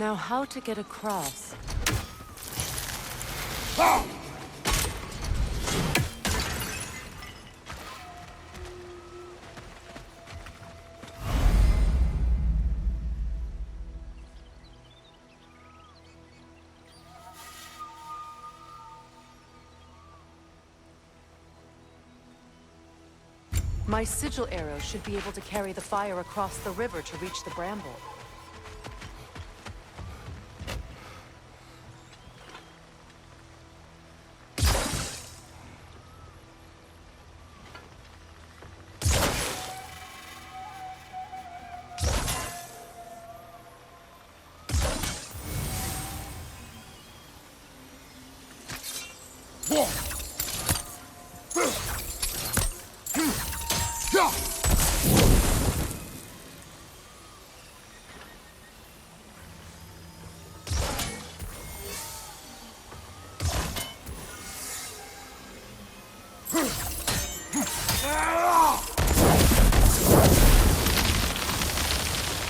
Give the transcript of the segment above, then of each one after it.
Now how to get across? My sigil arrow should be able to carry the fire across the river to reach the bramble.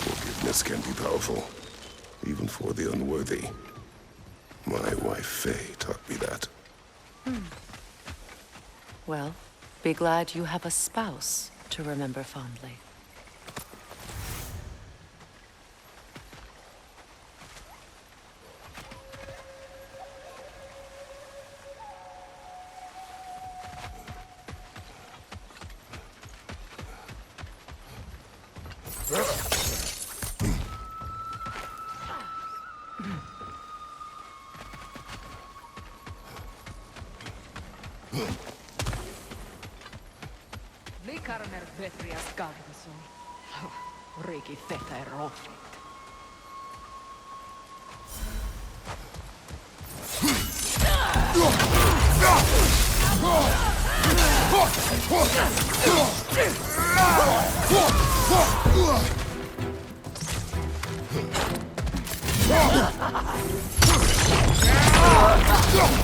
Forgiveness can be powerful, even for the unworthy. My wife Faye taught me that. Well, be glad you have a spouse to remember fondly. Likarmer Betrias Gagnason. Riki feta är råfligt.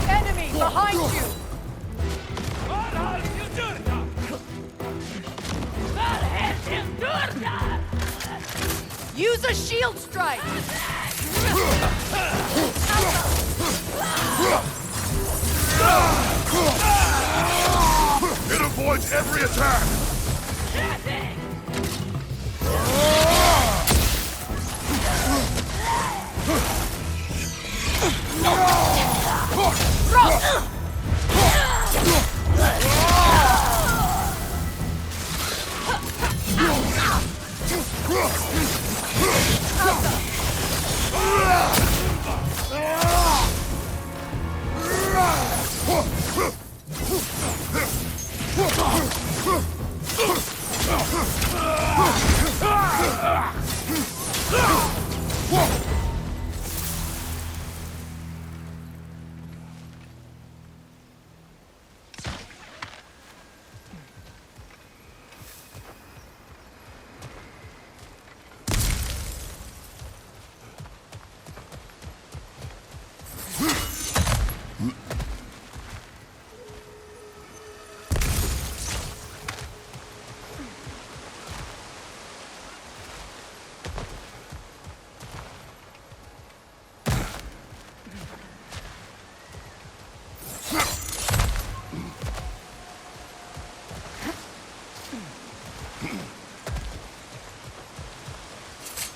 Enemy behind you! Use a shield strike! It avoids every attack!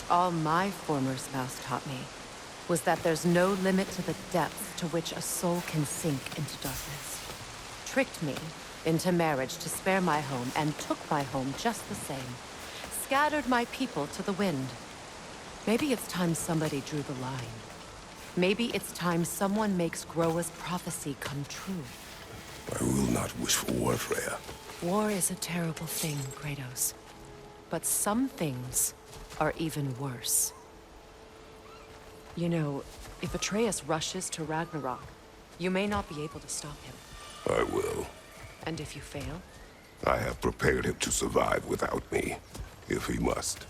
All my former spouse taught me was that there's no limit to the depth to which a soul can sink into darkness. Tricked me into marriage to spare my home and took my home just the same. Scattered my people to the wind. Maybe it's time somebody drew the line. Maybe it's time someone makes Groa's prophecy come true. I will not wish for war, Freya. War is a terrible thing, Kratos. But some things are even worse. You know, if Atreus rushes to Ragnarok, you may not be able to stop him. I will. And if you fail? I have prepared him to survive without me, if he must.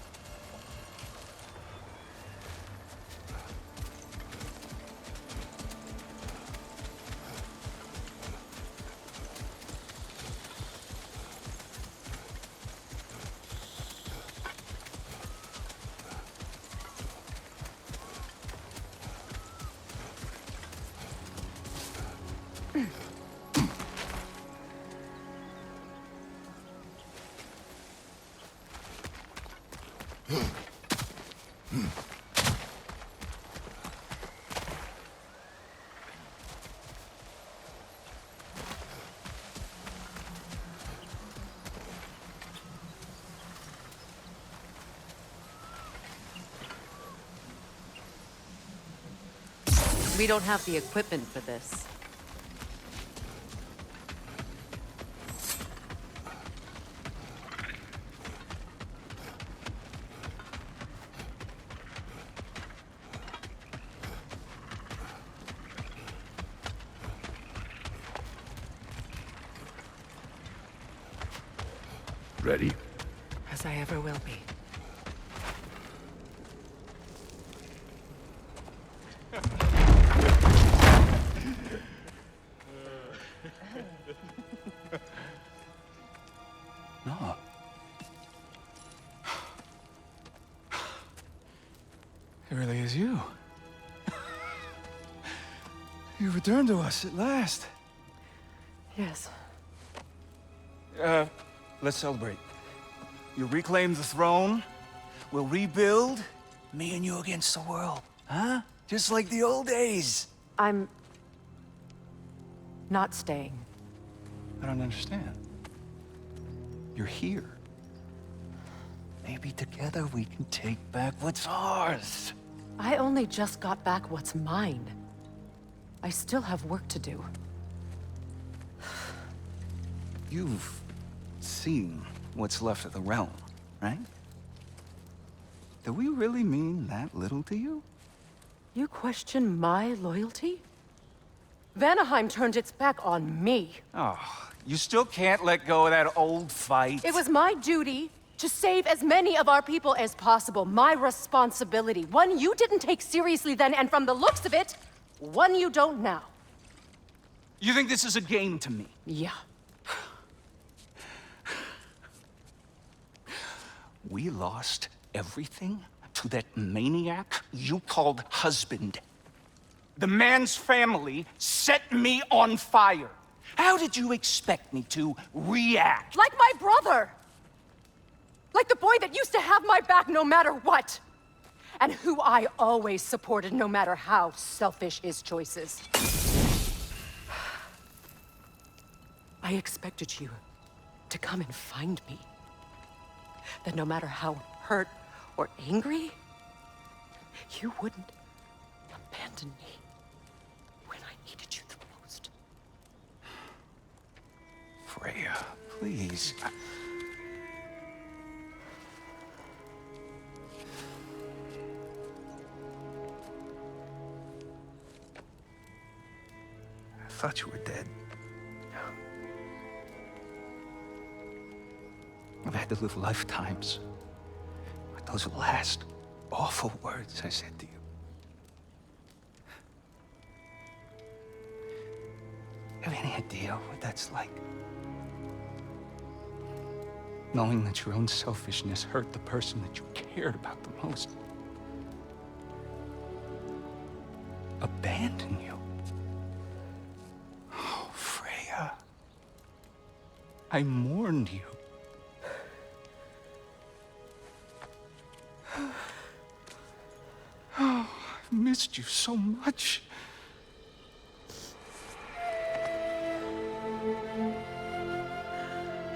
We don't have the equipment for this. Ready? As I ever will be. No. It really is you. You returned to us at last. Yes. Let's celebrate. You reclaim the throne, we'll rebuild, me and you against the world. Huh? Just like the old days. I'm... not staying. I don't understand. You're here. Maybe together we can take back what's ours. I only just got back what's mine. I still have work to do. You've seen what's left of the realm, right? Do we really mean that little to you? You question my loyalty? Vanaheim turned its back on me. Oh, you still can't let go of that old fight? It was my duty to save as many of our people as possible. My responsibility. One you didn't take seriously then, and from the looks of it, one you don't now. You think this is a game to me? Yeah. We lost everything to that maniac you called husband. The man's family set me on fire. How did you expect me to react? Like my brother! Like the boy that used to have my back no matter what! And who I always supported no matter how selfish his choices. I expected you to come and find me. That no matter how hurt or angry, you wouldn't abandon me when I needed you the most. Freya, please. I thought you were dead. I've had to live lifetimes with those last awful words I said to you. Have any idea what that's like? Knowing that your own selfishness hurt the person that you cared about the most. Abandon you. Oh, Freya. I mourned you. Oh, I've missed you so much.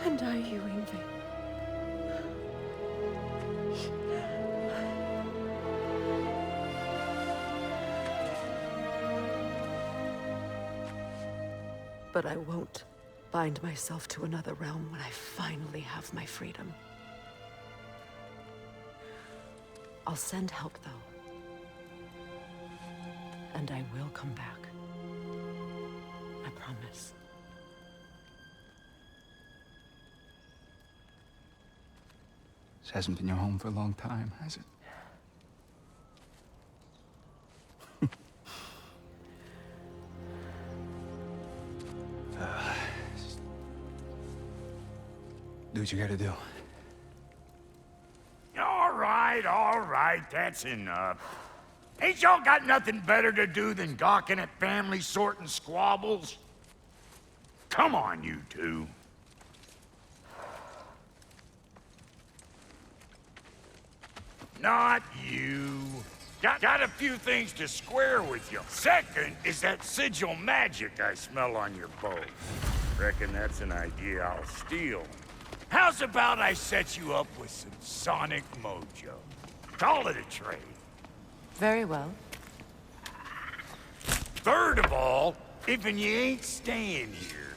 And I you, Ingvi. But I won't bind myself to another realm when I finally have my freedom. I'll send help, though. And I will come back. I promise. This hasn't been your home for a long time, has it? Do what you gotta do. All right, that's enough. Ain't y'all got nothing better to do than gawking at family sorting squabbles? Come on, you two. Not you. Got a few things to square with you. Second is that sigil magic I smell on your bow. Reckon that's an idea I'll steal. How's about I set you up with some sonic mojo? Call it a trade. Very well. Third of all, if you ain't staying here,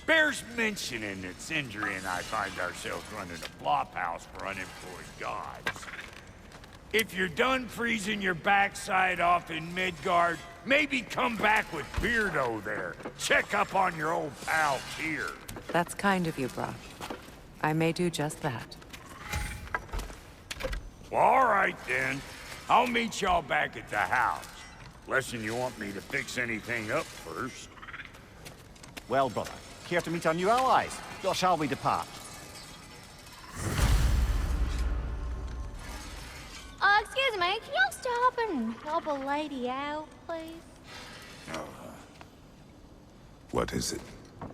bears mentioning that Sindri and I find ourselves running a flop house for unemployed gods. If you're done freezing your backside off in Midgard, maybe come back with Beardo there. Check up on your old pal Tyr. That's kind of you, Brock. I may do just that. Well, all right then. I'll meet y'all back at the house. Lesson you want me to fix anything up first. Well, brother, care to meet our new allies? Or shall we depart? Excuse me, can y'all stop and help a lady out, please? What is it?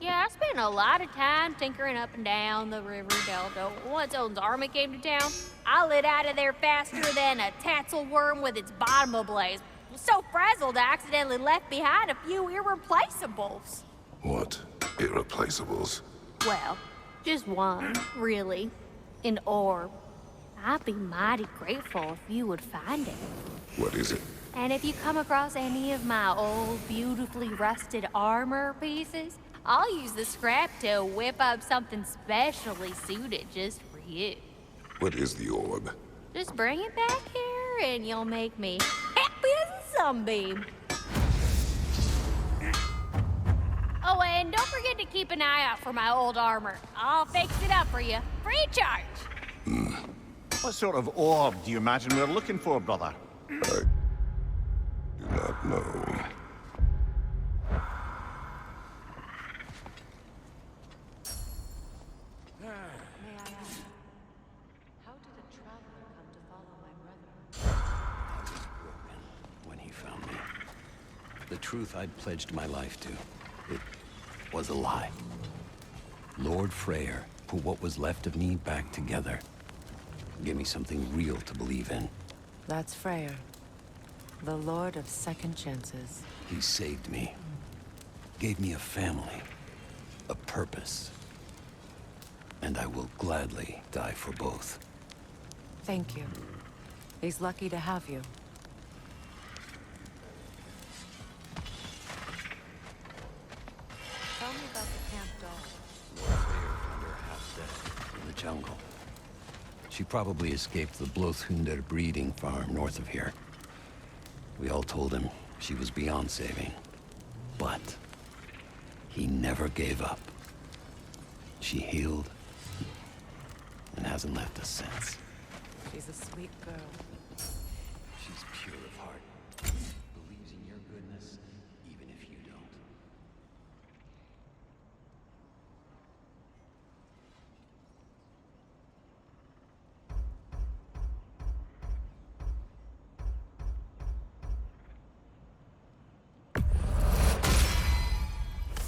Yeah, I spent a lot of time tinkering up and down the river delta. Once Odin's army came to town, I lit out of there faster than a tassel worm with its bottom ablaze. Was so frazzled I accidentally left behind a few irreplaceables. What? Irreplaceables? Well, just one, really. An orb. I'd be mighty grateful if you would find it. What is it? And if you come across any of my old, beautifully rusted armor pieces, I'll use the scrap to whip up something specially suited just for you. What is the orb? Just bring it back here and you'll make me happy as a sunbeam. Oh, and don't forget to keep an eye out for my old armor. I'll fix it up for you, free of charge. What sort of orb do you imagine we're looking for, brother? I do not know. How did a traveler come to follow my brother? When he found me. The truth I'd pledged my life to, it was a lie. Lord Freyr put what was left of me back together. Gave me something real to believe in. That's Freyr, the Lord of Second Chances. He saved me. Gave me a family. A purpose. And I will gladly die for both. Thank you. He's lucky to have you. Tell me about the camp dog. Lord Freyr found her half dead in the jungle. She probably escaped the Blothunder breeding farm north of here. We all told him she was beyond saving. But he never gave up. She healed and hasn't left us since. She's a sweet girl. She's pure of heart. Believes in your goodness, even if you don't.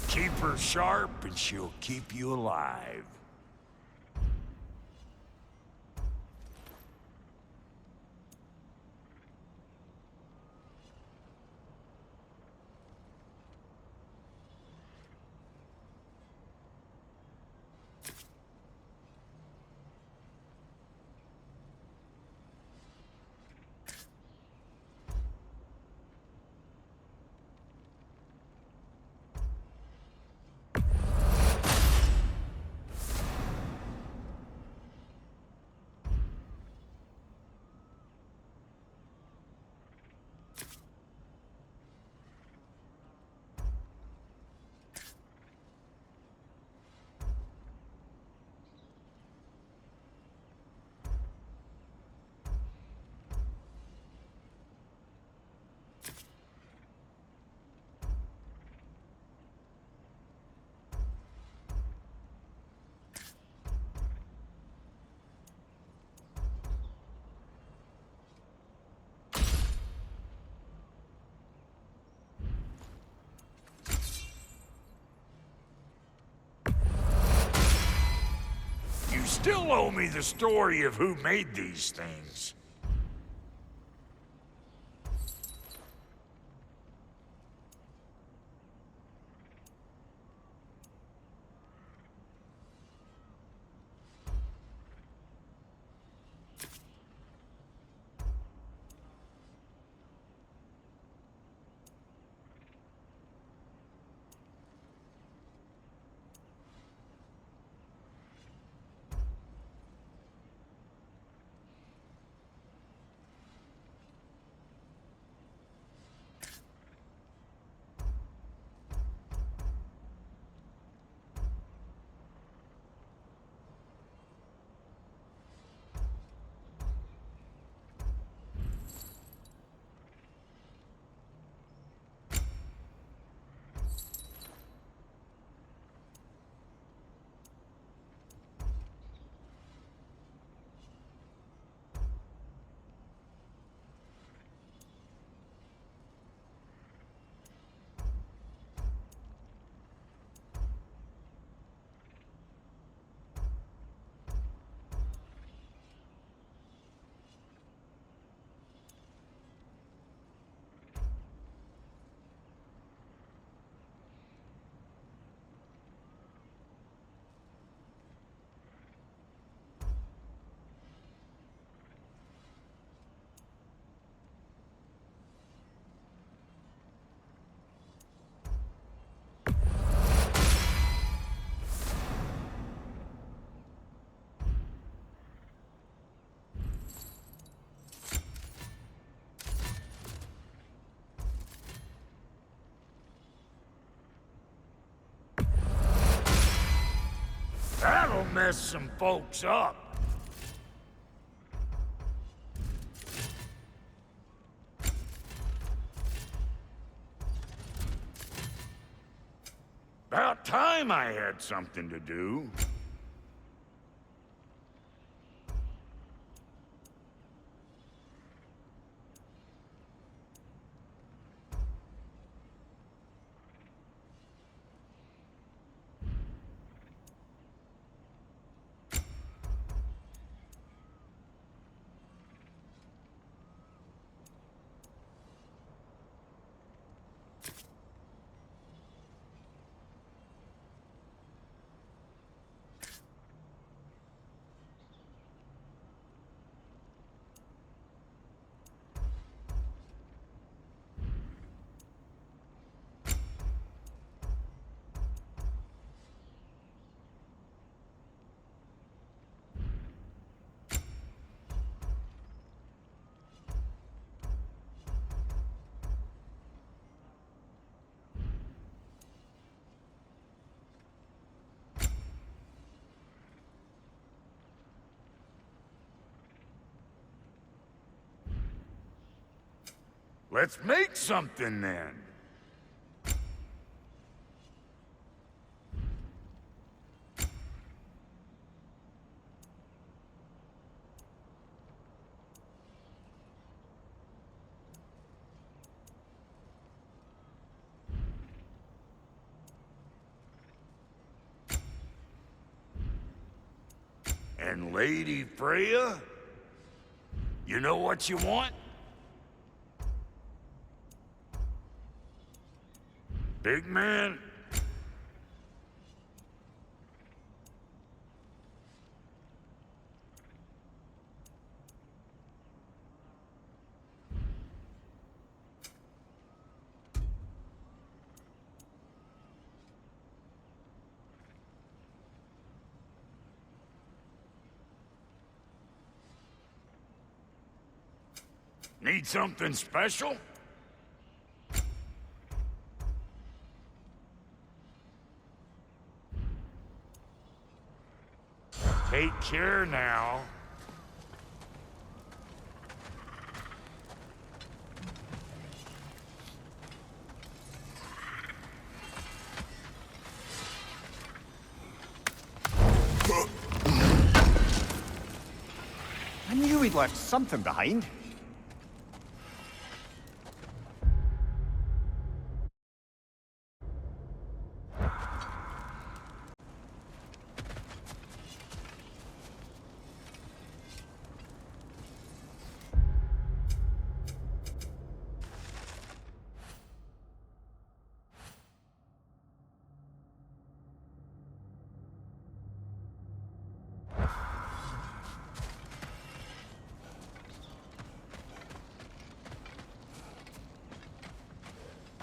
Keep her sharp and she'll keep you alive. still owe me the story of who made these things. That'll mess some folks up. About time I had something to do. Let's make something then. And Lady Freya, you know what you want? Big man? Need something special? Take care now. I knew he'd left something behind.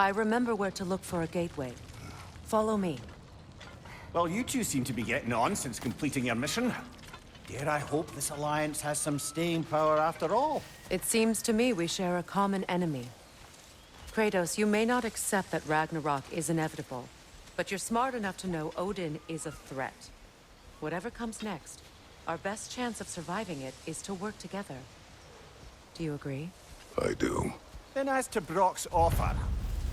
I remember where to look for a gateway. Follow me. Well, you two seem to be getting on since completing your mission. Dare I hope this alliance has some staying power after all? It seems to me we share a common enemy. Kratos, you may not accept that Ragnarok is inevitable, but you're smart enough to know Odin is a threat. Whatever comes next, our best chance of surviving it is to work together. Do you agree? I do. Then as to Brock's offer,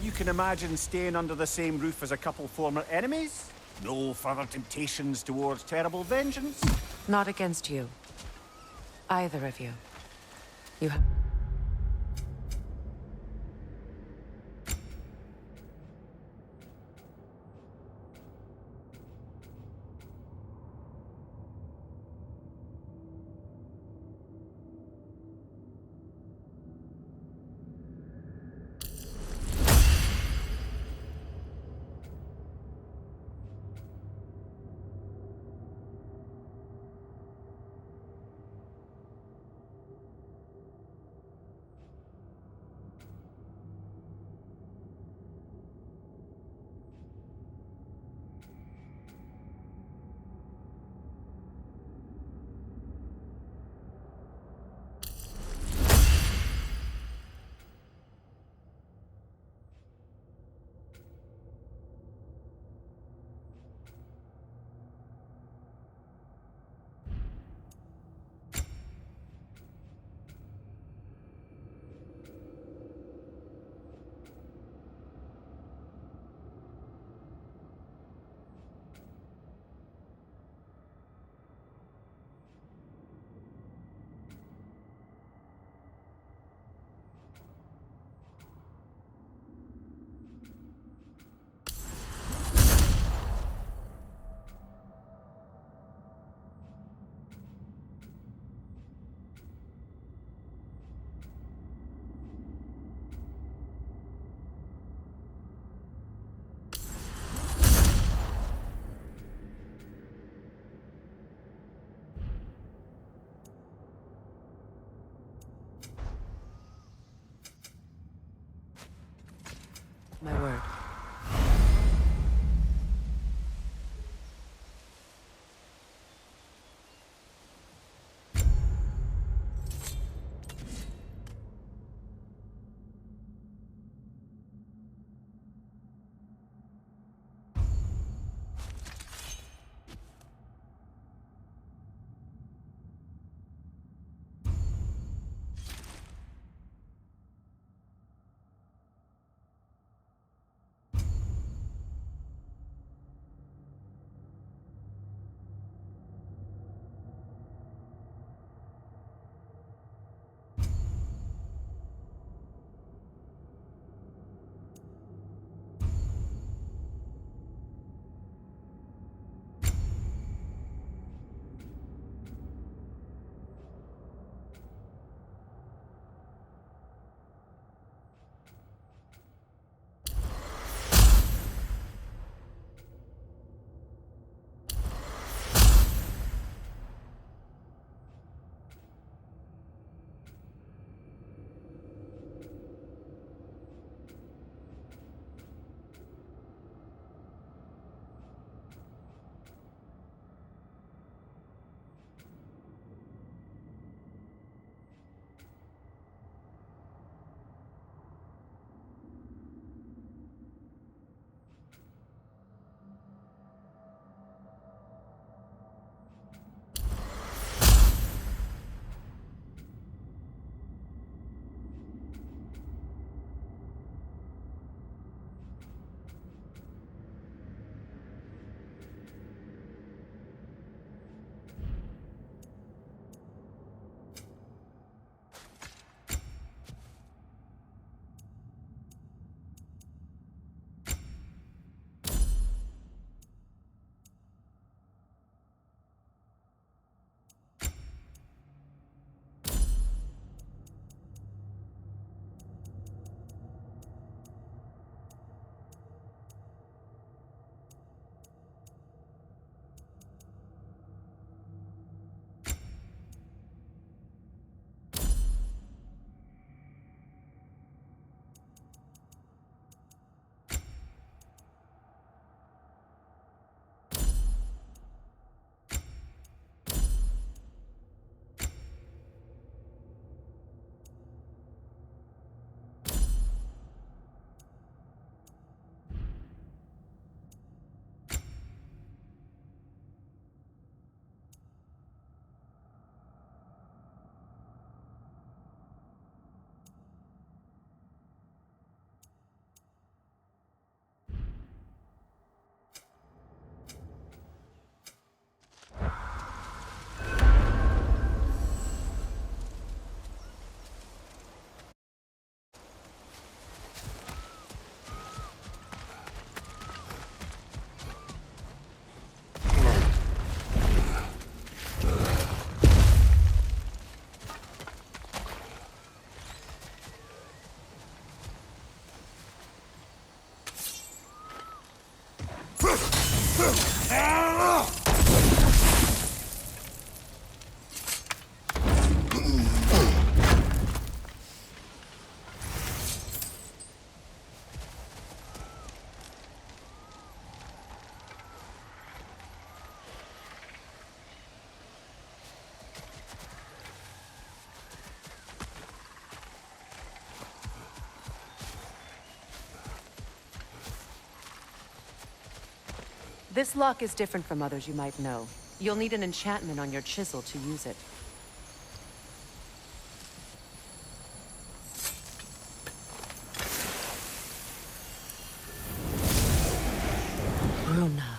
you can imagine staying under the same roof as a couple former enemies? No further temptations towards terrible vengeance? Not against you. Either of you. You have... My word. This lock is different from others you might know. You'll need an enchantment on your chisel to use it. Bruna.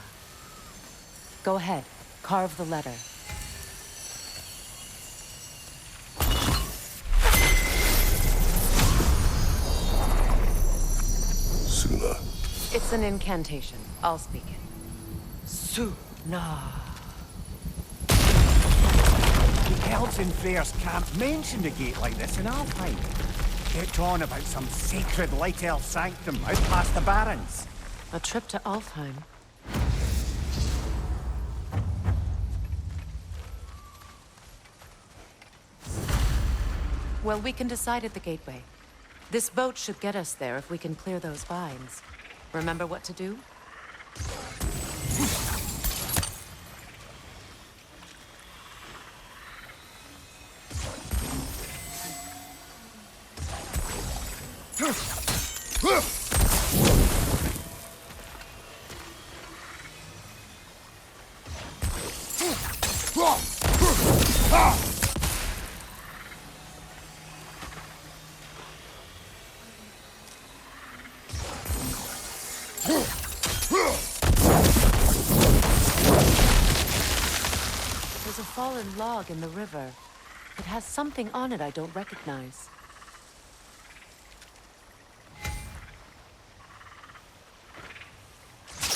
Go ahead. Carve the letter. Suna. It's an incantation. I'll speak it. Suna. The elves in Freyr's camp mentioned a gate like this in Alfheim. Kept on about some sacred light elf sanctum out past the barrens. A trip to Alfheim. Well, we can decide at the gateway. This boat should get us there if we can clear those vines. Remember what to do? There's a fallen log in the river. It has something on it I don't recognize.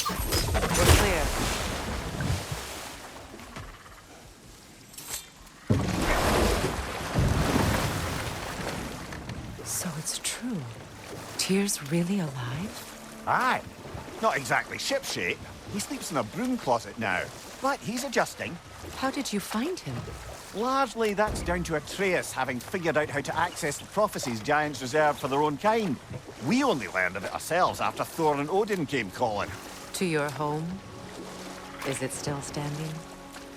We're clear. So it's true. Tyr's really alive? Aye. Not exactly shipshape. He sleeps in a broom closet now. But he's adjusting. How did you find him? Largely, that's down to Atreus having figured out how to access the prophecies giants reserved for their own kind. We only learned of it ourselves after Thor and Odin came calling. To your home? Is it still standing?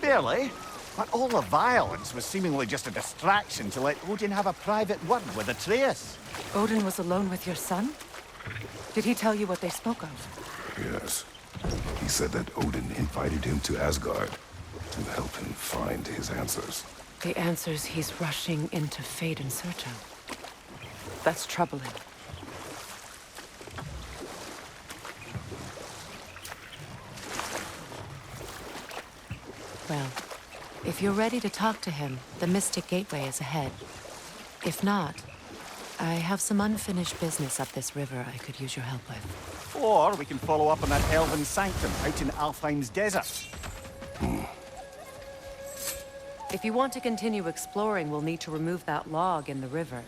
Barely. But all the violence was seemingly just a distraction to let Odin have a private word with Atreus. Odin was alone with your son? Did he tell you what they spoke of? Yes. He said that Odin invited him to Asgard to help him find his answers. The answers he's rushing into fate in search of. That's troubling. Well, if you're ready to talk to him, the Mystic Gateway is ahead. If not, I have some unfinished business up this river I could use your help with. Or we can follow up on that elven sanctum out in Alfheim's desert. If you want to continue exploring, we'll need to remove that log in the river.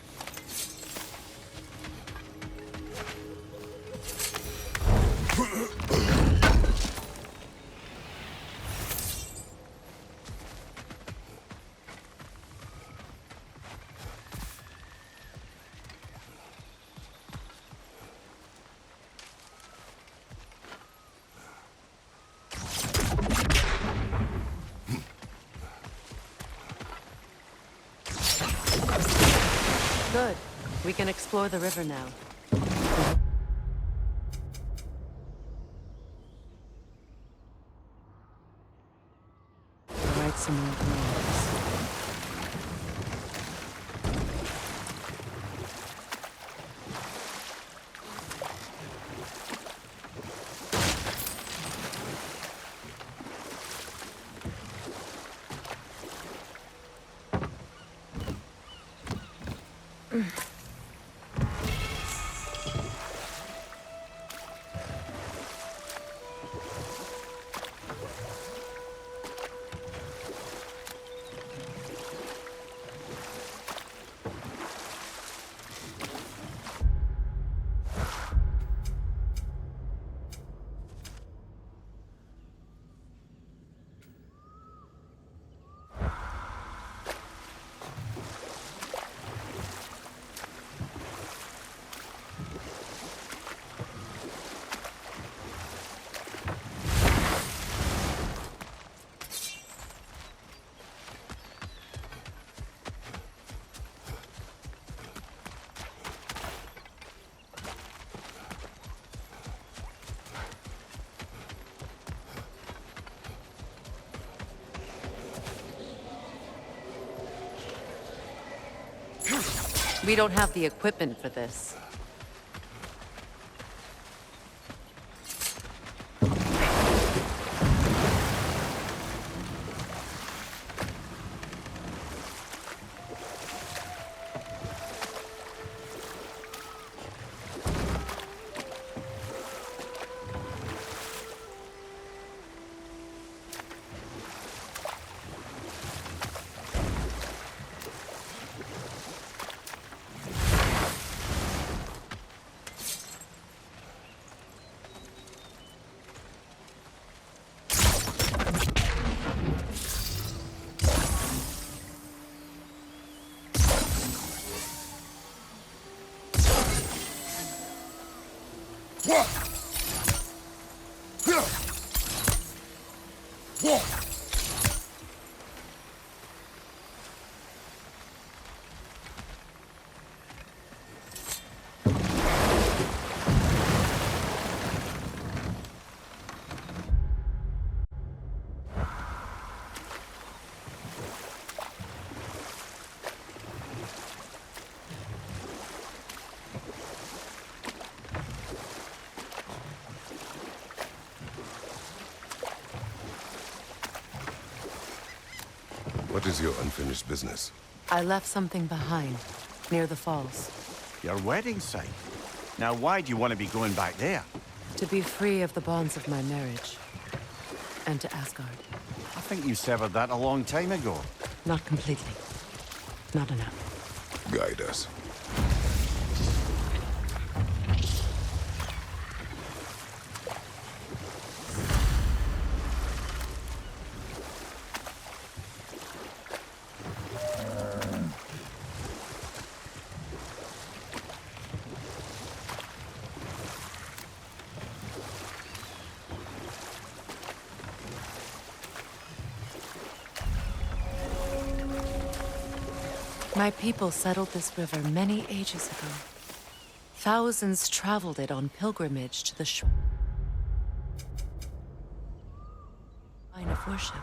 Good. We can explore the river now. Write some more names. We don't have the equipment for this. What is your unfinished business? I left something behind, near the falls. Your wedding site. Now, why do you want to be going back there? To be free of the bonds of my marriage. And to Asgard. I think you severed that a long time ago. Not completely. Not enough. Guide us. My people settled this river many ages ago. Thousands traveled it on pilgrimage to the shrine of worship.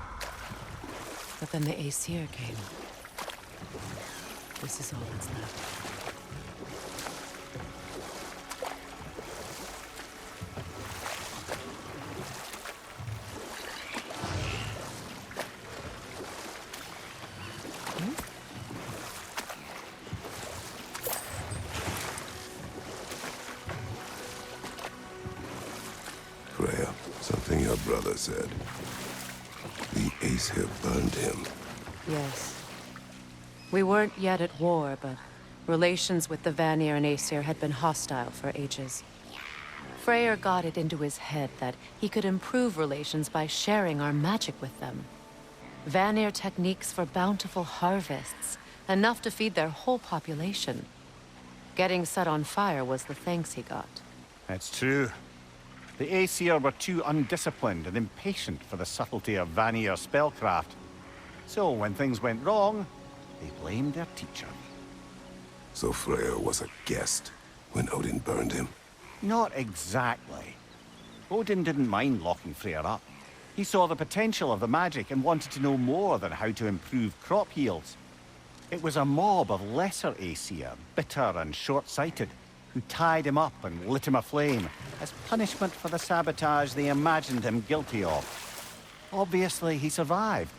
But then the Aesir came. This is all that's left. Freya, something your brother said. The Aesir burned him. Yes. We weren't yet at war, but relations with the Vanir and Aesir had been hostile for ages. Freyr got it into his head that he could improve relations by sharing our magic with them. Vanir techniques for bountiful harvests, enough to feed their whole population. Getting set on fire was the thanks he got. It's true. The Aesir were too undisciplined and impatient for the subtlety of Vanir spellcraft. So when things went wrong, they blamed their teacher. So Freya was a guest when Odin burned him? Not exactly. Odin didn't mind locking Freyr up. He saw the potential of the magic and wanted to know more than how to improve crop yields. It was a mob of lesser Aesir, bitter and short-sighted, who tied him up and lit him aflame as punishment for the sabotage they imagined him guilty of. Obviously, he survived.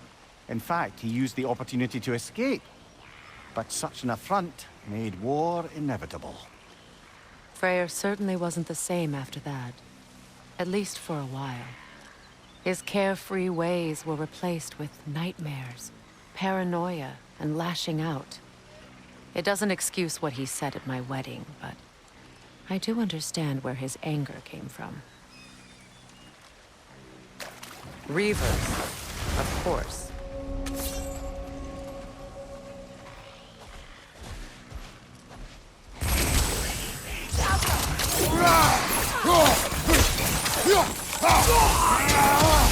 In fact, he used the opportunity to escape. But such an affront made war inevitable. Freyr certainly wasn't the same after that. At least for a while. His carefree ways were replaced with nightmares, paranoia, and lashing out. It doesn't excuse what he said at my wedding, but I do understand where his anger came from. Reavers, of course.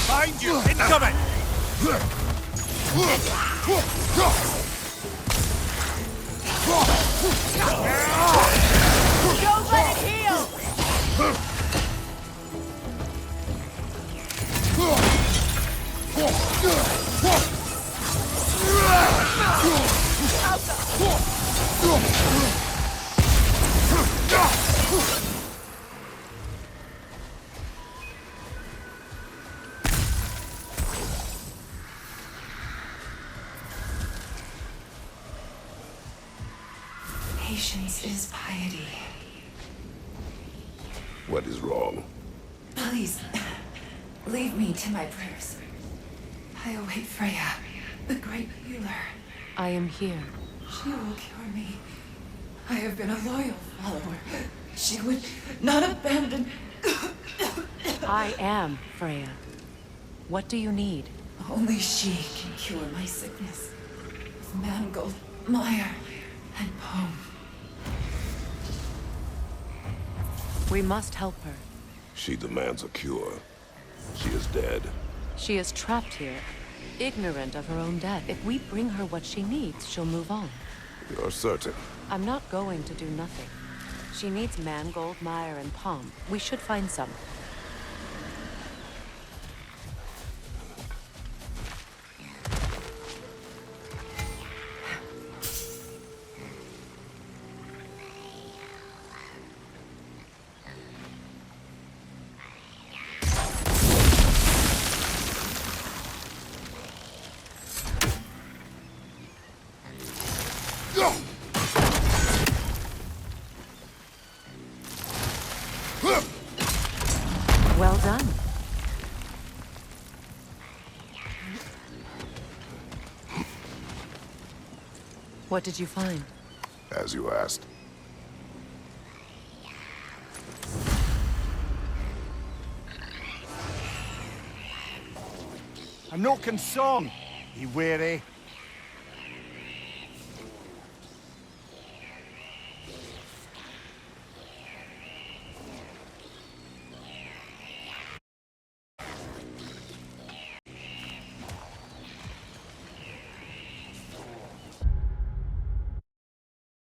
Find you! Incoming! Don't let it heal! Patience is piety. What is wrong? Please, leave me to my prayers. I await Freya, the great healer. I am here. She will cure me. I have been a loyal follower. She would not abandon... I am Freya. What do you need? Only she can cure my sickness. Mangold, mire, and poem. We must help her. She demands a cure. She is dead. She is trapped here, ignorant of her own death. If we bring her what she needs, she'll move on. You're certain? I'm not going to do nothing. She needs mangold, mire, and palm. We should find some. Well done. What did you find? As you asked. A Noken song. Be wary.